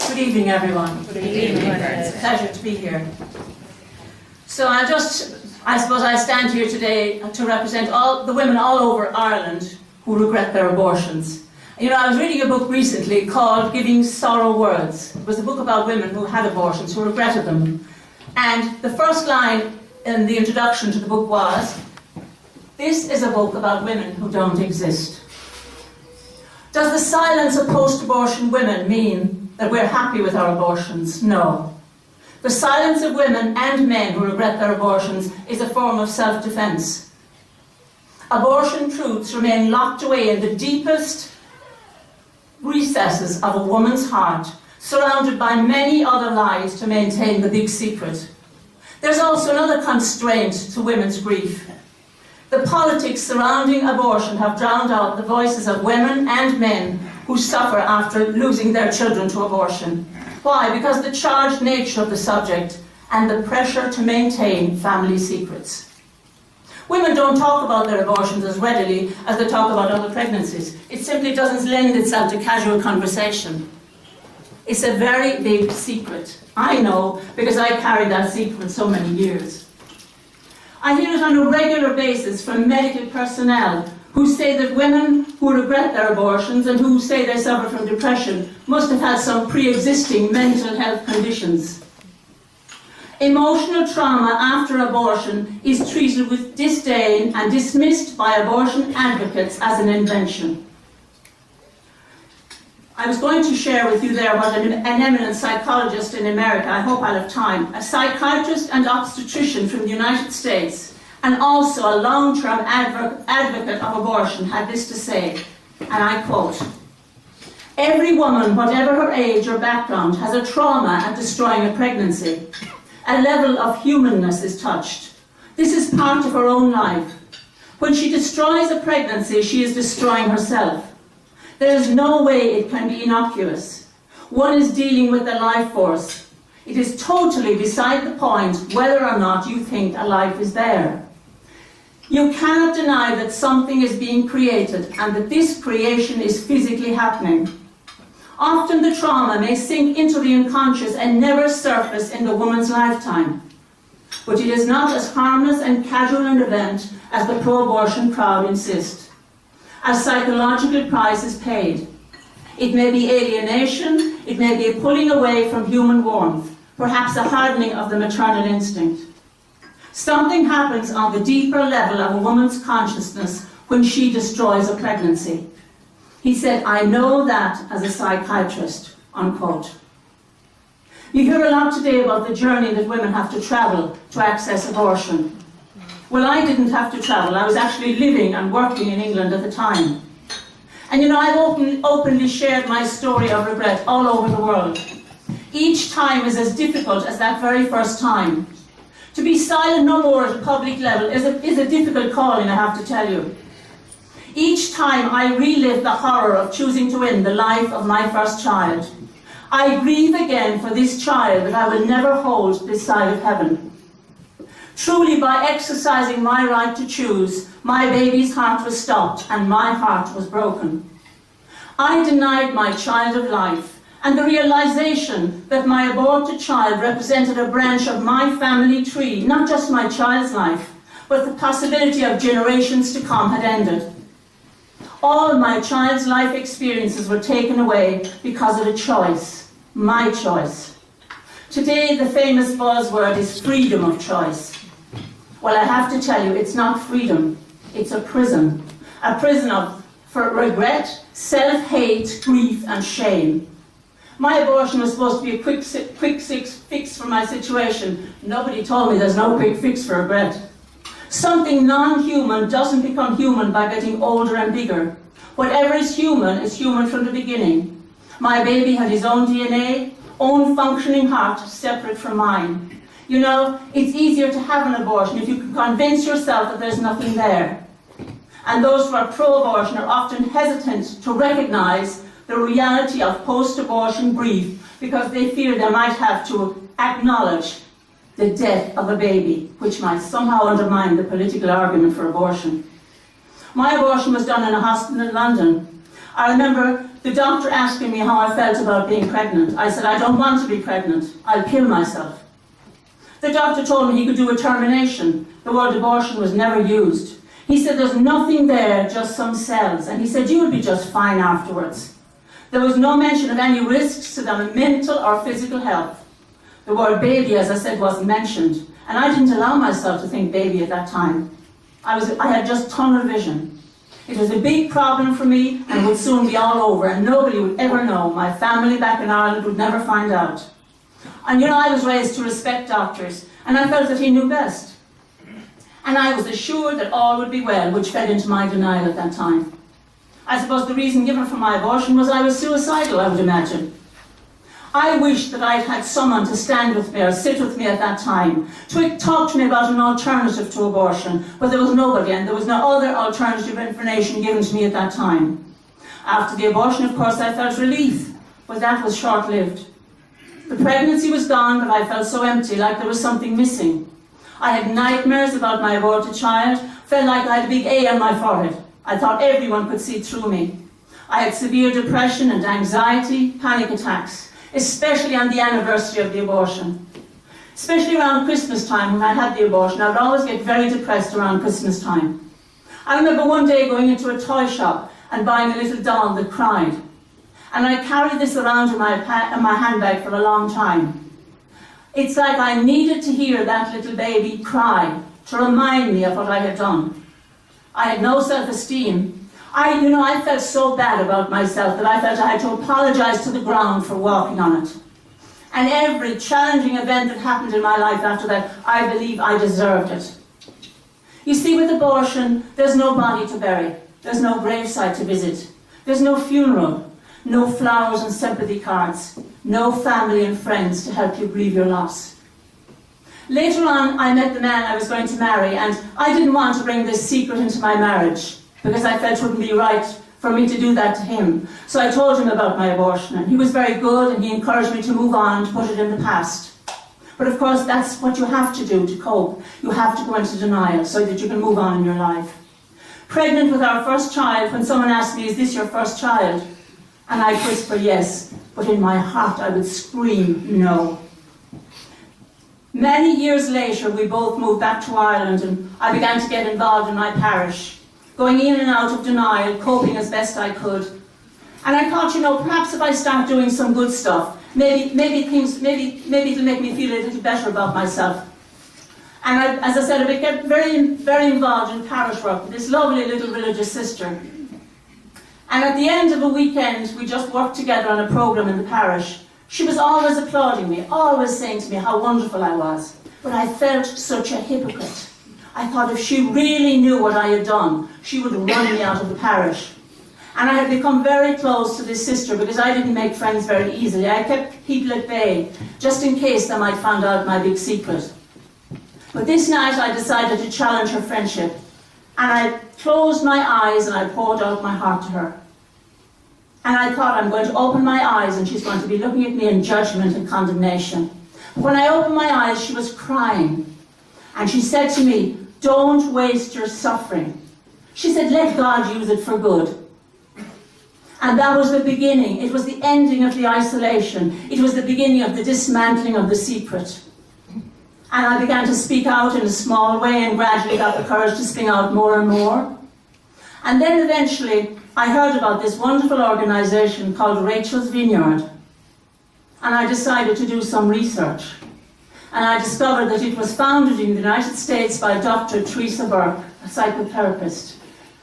Good evening, everyone. Good evening. It's a pleasure to be here. So I suppose I stand here today to represent all the women all over Ireland who regret their abortions. You know, I was reading a book recently called Giving Sorrow Words. It was a book about women who had abortions, who regretted them. And the first line in the introduction to the book was, "This is a book about women who don't exist." Does the silence of post-abortion women mean that we're happy with our abortions? No. The silence of women and men who regret their abortions is a form of self-defense. Abortion truths remain locked away in the deepest recesses of a woman's heart, surrounded by many other lies to maintain the big secret. There's also another constraint to women's grief. The politics surrounding abortion have drowned out the voices of women and men who suffer after losing their children to abortion. Why? Because the charged nature of the subject and the pressure to maintain family secrets. Women don't talk about their abortions as readily as they talk about other pregnancies. It simply doesn't lend itself to casual conversation. It's a very big secret. I know, because I carried that secret for so many years. I hear it on a regular basis from medical personnel who say that women who regret their abortions and who say they suffer from depression must have had some pre-existing mental health conditions. Emotional trauma after abortion is treated with disdain and dismissed by abortion advocates as an invention. I was going to share with you there what an eminent psychologist in America, I hope I'll have time, a psychiatrist and obstetrician from the United States, and also a long-term advocate of abortion, had this to say, and I quote, "Every woman, whatever her age or background, has a trauma at destroying a pregnancy. A level of humanness is touched. This is part of her own life. When she destroys a pregnancy, she is destroying herself. There is no way it can be innocuous. One is dealing with the life force. It is totally beside the point whether or not you think a life is there. You cannot deny that something is being created and that this creation is physically happening. Often the trauma may sink into the unconscious and never surface in the woman's lifetime. But it is not as harmless and casual an event as the pro-abortion crowd insist. A psychological price is paid. It may be alienation, it may be a pulling away from human warmth, perhaps a hardening of the maternal instinct. Something happens on the deeper level of a woman's consciousness when she destroys a pregnancy. He said, "I know that as a psychiatrist," unquote. You hear a lot today about the journey that women have to travel to access abortion. Well, I didn't have to travel. I was actually living and working in England at the time. And you know, I've openly shared my story of regret all over the world. Each time is as difficult as that very first time. To be silent no more at a public level is a difficult calling, I have to tell you. Each time I relive the horror of choosing to end the life of my first child. I grieve again for this child that I will never hold this side of heaven. Truly, by exercising my right to choose, my baby's heart was stopped and my heart was broken. I denied my child of life, and the realization that my aborted child represented a branch of my family tree, not just my child's life, but the possibility of generations to come had ended. All my child's life experiences were taken away because of a choice, my choice. Today, the famous buzzword is freedom of choice. Well, I have to tell you, it's not freedom, it's a prison for regret, self-hate, grief and shame. My abortion was supposed to be a quick fix for my situation. Nobody told me there's no quick fix for regret. Something non-human doesn't become human by getting older and bigger. Whatever is human from the beginning. My baby had his own DNA, own functioning heart, separate from mine. You know, it's easier to have an abortion if you can convince yourself that there's nothing there. And those who are pro-abortion are often hesitant to recognize the reality of post-abortion grief because they fear they might have to acknowledge the death of a baby, which might somehow undermine the political argument for abortion. My abortion was done in a hospital in London. I remember the doctor asking me how I felt about being pregnant. I said, "I don't want to be pregnant. I'll kill myself." The doctor told me he could do a termination. The word abortion was never used. He said, "There's nothing there, just some cells." And he said, "You will be just fine afterwards." There was no mention of any risks to their mental or physical health. The word baby, as I said, wasn't mentioned. And I didn't allow myself to think baby at that time. I had just tunnel vision. It was a big problem for me and would soon be all over and nobody would ever know. My family back in Ireland would never find out. And you know, I was raised to respect doctors and I felt that he knew best. And I was assured that all would be well, which fed into my denial at that time. I suppose the reason given for my abortion was I was suicidal, I would imagine. I wished that I'd had someone to stand with me or sit with me at that time, to talk to me about an alternative to abortion, but there was nobody and there was no other alternative information given to me at that time. After the abortion, of course, I felt relief, but that was short-lived. The pregnancy was gone, but I felt so empty, like there was something missing. I had nightmares about my aborted child, felt like I had a big A on my forehead. I thought everyone could see through me. I had severe depression and anxiety, panic attacks, especially on the anniversary of the abortion. Especially around Christmas time when I had the abortion, I would always get very depressed around Christmas time. I remember one day going into a toy shop and buying a little doll that cried. And I carried this around in my handbag for a long time. It's like I needed to hear that little baby cry to remind me of what I had done. I had no self-esteem. I felt so bad about myself that I felt I had to apologize to the ground for walking on it. And every challenging event that happened in my life after that, I believe I deserved it. You see, with abortion, there's no body to bury. There's no gravesite to visit. There's no funeral. No flowers and sympathy cards. No family and friends to help you grieve your loss. Later on, I met the man I was going to marry, and I didn't want to bring this secret into my marriage because I felt it wouldn't be right for me to do that to him. So I told him about my abortion, and he was very good, and he encouraged me to move on, to put it in the past. But of course, that's what you have to do to cope. You have to go into denial so that you can move on in your life. Pregnant with our first child, when someone asked me, "Is this your first child?" And I'd whisper yes, but in my heart I would scream no. Many years later, we both moved back to Ireland, and I began to get involved in my parish, going in and out of denial, coping as best I could. And I thought, perhaps if I start doing some good stuff, maybe it'll make me feel a little better about myself. And as I said, I became very, very involved in parish work with this lovely little religious sister. And at the end of a weekend, we just worked together on a program in the parish. She was always applauding me, always saying to me how wonderful I was. But I felt such a hypocrite. I thought if she really knew what I had done, she would run me out of the parish. And I had become very close to this sister because I didn't make friends very easily. I kept people at bay, just in case they might find out my big secret. But this night I decided to challenge her friendship. And I closed my eyes and I poured out my heart to her. And I thought, I'm going to open my eyes and she's going to be looking at me in judgment and condemnation. But when I opened my eyes, she was crying. And she said to me, "Don't waste your suffering." She said, "Let God use it for good." And that was the beginning. It was the ending of the isolation. It was the beginning of the dismantling of the secret. And I began to speak out in a small way and gradually got the courage to speak out more and more. And then eventually I heard about this wonderful organisation called Rachel's Vineyard. And I decided to do some research. And I discovered that it was founded in the United States by Dr. Teresa Burke, a psychotherapist.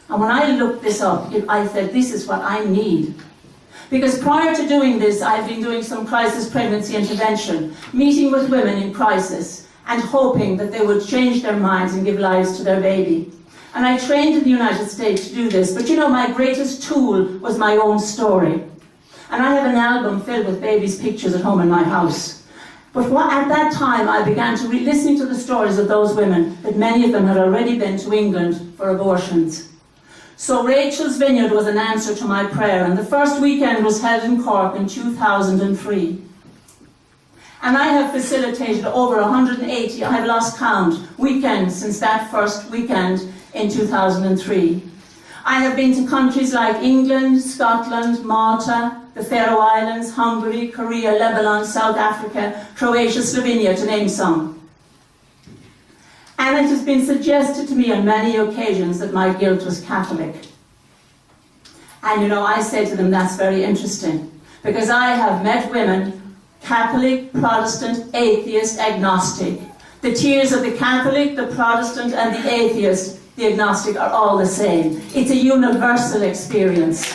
And when I looked this up, I said, this is what I need. Because prior to doing this, I've been doing some crisis pregnancy intervention, meeting with women in crisis and hoping that they would change their minds and give lives to their baby. And I trained in the United States to do this, but my greatest tool was my own story. And I have an album filled with babies' pictures at home in my house. But at that time, I began to listening to the stories of those women, that many of them had already been to England for abortions. So Rachel's Vineyard was an answer to my prayer, and the first weekend was held in Cork in 2003. And I have facilitated over 180, I have lost count, weekends since that first weekend in 2003. I have been to countries like England, Scotland, Malta, the Faroe Islands, Hungary, Korea, Lebanon, South Africa, Croatia, Slovenia, to name some. And it has been suggested to me on many occasions that my guilt was Catholic. And I say to them, that's very interesting, because I have met women, Catholic, Protestant, atheist, agnostic. The tears of the Catholic, the Protestant, and the atheist, the agnostic, are all the same. It's a universal experience.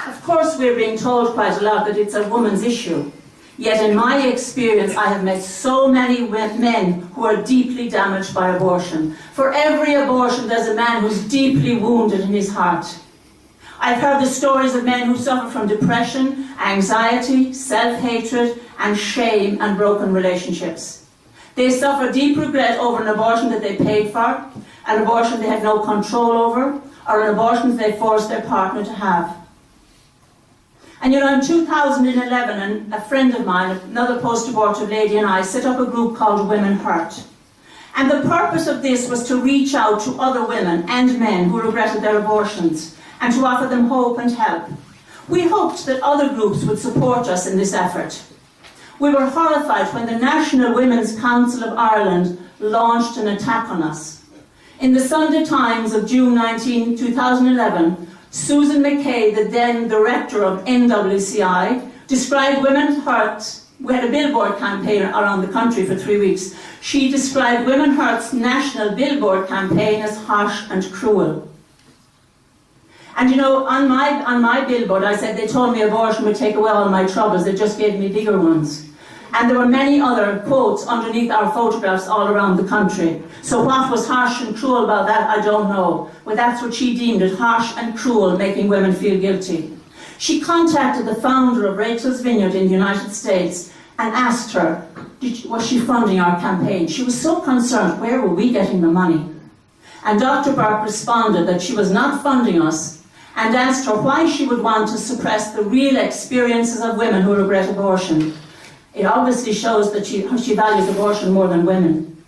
Of course, we're being told quite a lot that it's a woman's issue. Yet in my experience, I have met so many men who are deeply damaged by abortion. For every abortion, there's a man who's deeply wounded in his heart. I've heard the stories of men who suffer from depression, anxiety, self-hatred, and shame and broken relationships. They suffer deep regret over an abortion that they paid for, an abortion they had no control over, or an abortion they forced their partner to have. And in 2011, a friend of mine, another post-abortive lady, and I set up a group called Women Hurt. And the purpose of this was to reach out to other women and men who regretted their abortions and to offer them hope and help. We hoped that other groups would support us in this effort. We were horrified when the National Women's Council of Ireland launched an attack on us. In the Sunday Times of June 19, 2011, Susan McKay, the then director of NWCI, described Women Hurt. We had a billboard campaign around the country for 3 weeks. She described Women Hurt's national billboard campaign as harsh and cruel. And on my billboard, I said they told me abortion would take away all my troubles. They just gave me bigger ones. And there were many other quotes underneath our photographs all around the country. So what was harsh and cruel about that, I don't know. But that's what she deemed it, harsh and cruel, making women feel guilty. She contacted the founder of Rachel's Vineyard in the United States and asked her, was she funding our campaign? She was so concerned, where were we getting the money? And Dr. Burke responded that she was not funding us and asked her why she would want to suppress the real experiences of women who regret abortion. It obviously shows that she values abortion more than women.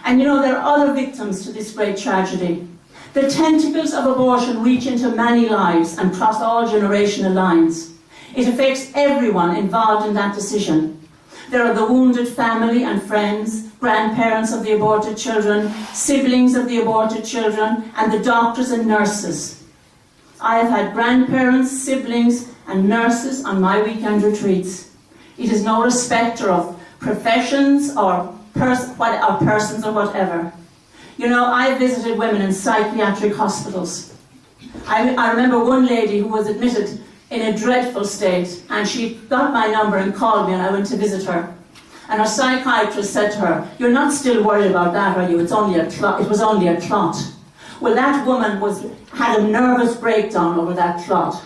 And you know, there are other victims to this great tragedy. The tentacles of abortion reach into many lives and cross all generational lines. It affects everyone involved in that decision. There are the wounded family and friends, grandparents of the aborted children, siblings of the aborted children, and the doctors and nurses. I have had grandparents, siblings, and nurses on my weekend retreats. It is no respecter of professions or persons or whatever. You know, I visited women in psychiatric hospitals. I remember one lady who was admitted in a dreadful state, and she got my number and called me, and I went to visit her. And her psychiatrist said to her, "You're not still worried about that, are you? It's only a clot." It was only a clot. Well, that woman had a nervous breakdown over that clot.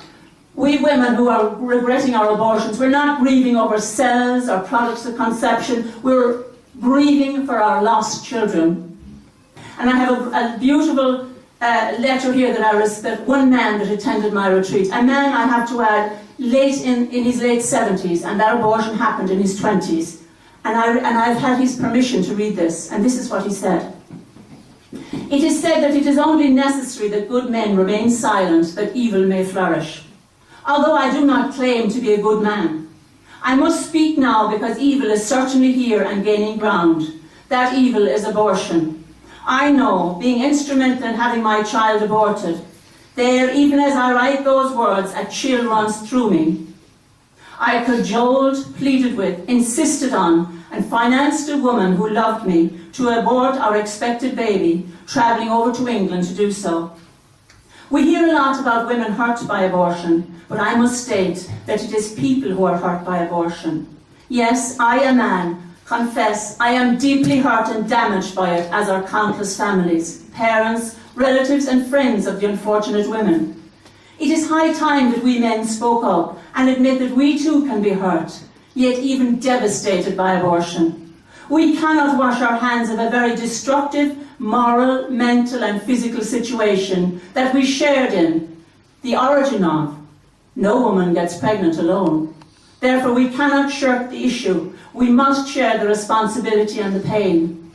We women who are regretting our abortions, we're not grieving over cells or products of conception. We're grieving for our lost children. And I have a beautiful letter here that one man that attended my retreat, a man, I have to add, in his late 70s, and that abortion happened in his 20s. And I've had his permission to read this, and this is what he said. "It is said that it is only necessary that good men remain silent, that evil may flourish. Although I do not claim to be a good man, I must speak now because evil is certainly here and gaining ground. That evil is abortion. I know, being instrumental in having my child aborted, there, even as I write those words, a chill runs through me. I cajoled, pleaded with, insisted on, and financed a woman who loved me to abort our expected baby, travelling over to England to do so. We hear a lot about women hurt by abortion, but I must state that it is people who are hurt by abortion. Yes, I, a man, confess I am deeply hurt and damaged by it, as are countless families, parents, relatives and friends of the unfortunate women. It is high time that we men spoke up and admit that we too can be hurt, yet even devastated by abortion. We cannot wash our hands of a very destructive, moral, mental and physical situation that we shared in, the origin of. No woman gets pregnant alone. Therefore, we cannot shirk the issue. We must share the responsibility and the pain.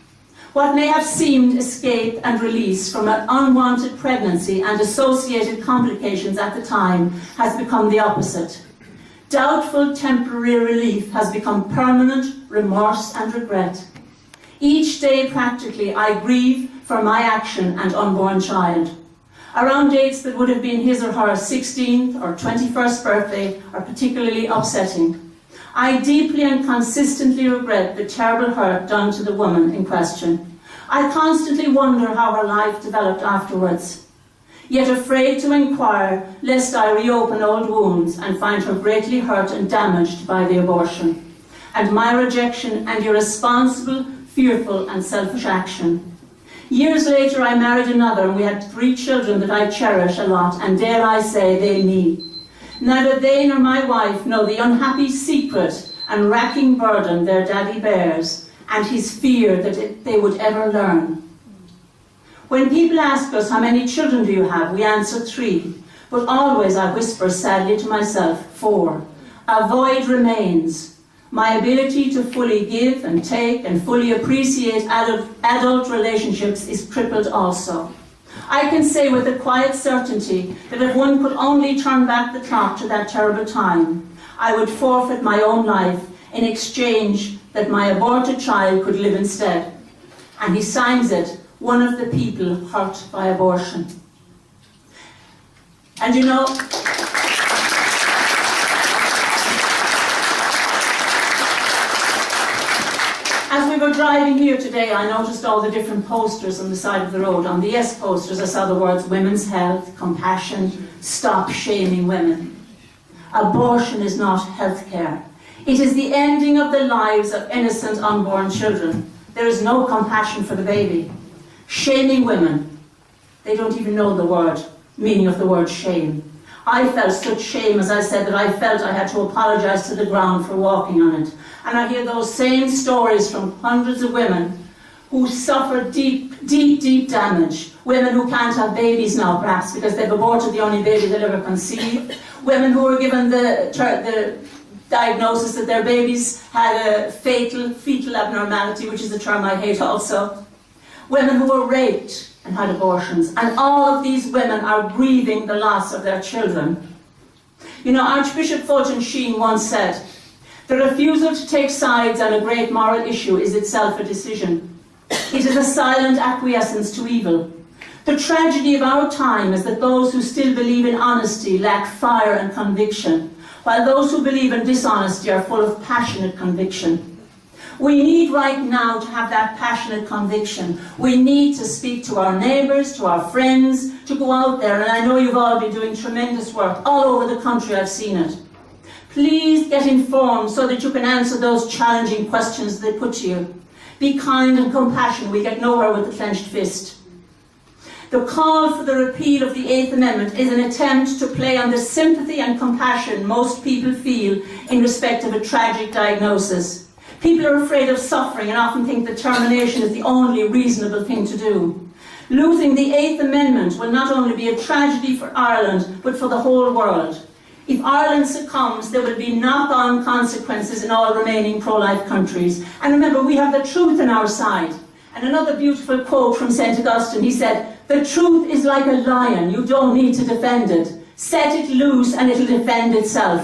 What may have seemed escape and release from an unwanted pregnancy and associated complications at the time has become the opposite. Doubtful temporary relief has become permanent remorse and regret. Each day, practically, I grieve for my action and unborn child. Around dates that would have been his or her 16th or 21st birthday are particularly upsetting. I deeply and consistently regret the terrible hurt done to the woman in question. I constantly wonder how her life developed afterwards, yet afraid to inquire lest I reopen old wounds and find her greatly hurt and damaged by the abortion, and my rejection and irresponsible, fearful and selfish action. Years later I married another and we had 3 children that I cherish a lot, and dare I say they me. Neither they nor my wife know the unhappy secret and racking burden their daddy bears, and his fear that they would ever learn. When people ask us, how many children do you have? We answer 3, but always I whisper sadly to myself, 4. A void remains. My ability to fully give and take and fully appreciate adult relationships is crippled also. I can say with a quiet certainty that if one could only turn back the clock to that terrible time, I would forfeit my own life in exchange that my aborted child could live instead. And he signs it, one of the people hurt by abortion. And you know, as we were driving here today, I noticed all the different posters on the side of the road. On the yes posters, I saw the words women's health, compassion, stop shaming women. Abortion is not healthcare. It is the ending of the lives of innocent unborn children. There is no compassion for the baby. Shaming women. They don't even know the meaning of the word shame. I felt such shame, as I said, that I felt I had to apologise to the ground for walking on it. And I hear those same stories from hundreds of women who suffer deep, deep, deep damage. Women who can't have babies now, perhaps, because they've aborted the only baby they'll ever conceive. Women who were given the diagnosis that their babies had a fetal abnormality, which is a term I hate also. Women who were raped and had abortions. And all of these women are grieving the loss of their children. You know, Archbishop Fulton Sheen once said, "The refusal to take sides on a great moral issue is itself a decision. It is a silent acquiescence to evil. The tragedy of our time is that those who still believe in honesty lack fire and conviction, while those who believe in dishonesty are full of passionate conviction. We need right now to have that passionate conviction. We need to speak to our neighbours, to our friends, to go out there, and I know you've all been doing tremendous work all over the country, I've seen it. Please get informed so that you can answer those challenging questions they put to you. Be kind and compassionate. We get nowhere with the clenched fist. The call for the repeal of the 8th Amendment is an attempt to play on the sympathy and compassion most people feel in respect of a tragic diagnosis. People are afraid of suffering and often think that termination is the only reasonable thing to do. Losing the 8th Amendment will not only be a tragedy for Ireland, but for the whole world. If Ireland succumbs, there will be knock-on consequences in all remaining pro-life countries. And remember, we have the truth on our side. And another beautiful quote from St. Augustine, he said, "The truth is like a lion, you don't need to defend it. Set it loose and it'll defend itself."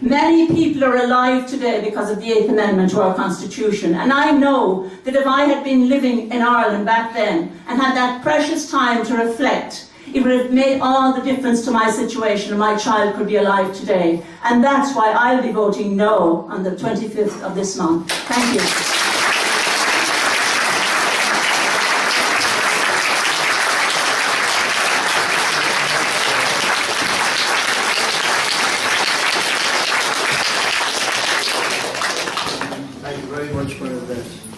Many people are alive today because of the 8th Amendment to our Constitution, and I know that if I had been living in Ireland back then and had that precious time to reflect, it would have made all the difference to my situation and my child could be alive today. And that's why I'll be voting no on the 25th of this month. Thank you. Thank you very much for that.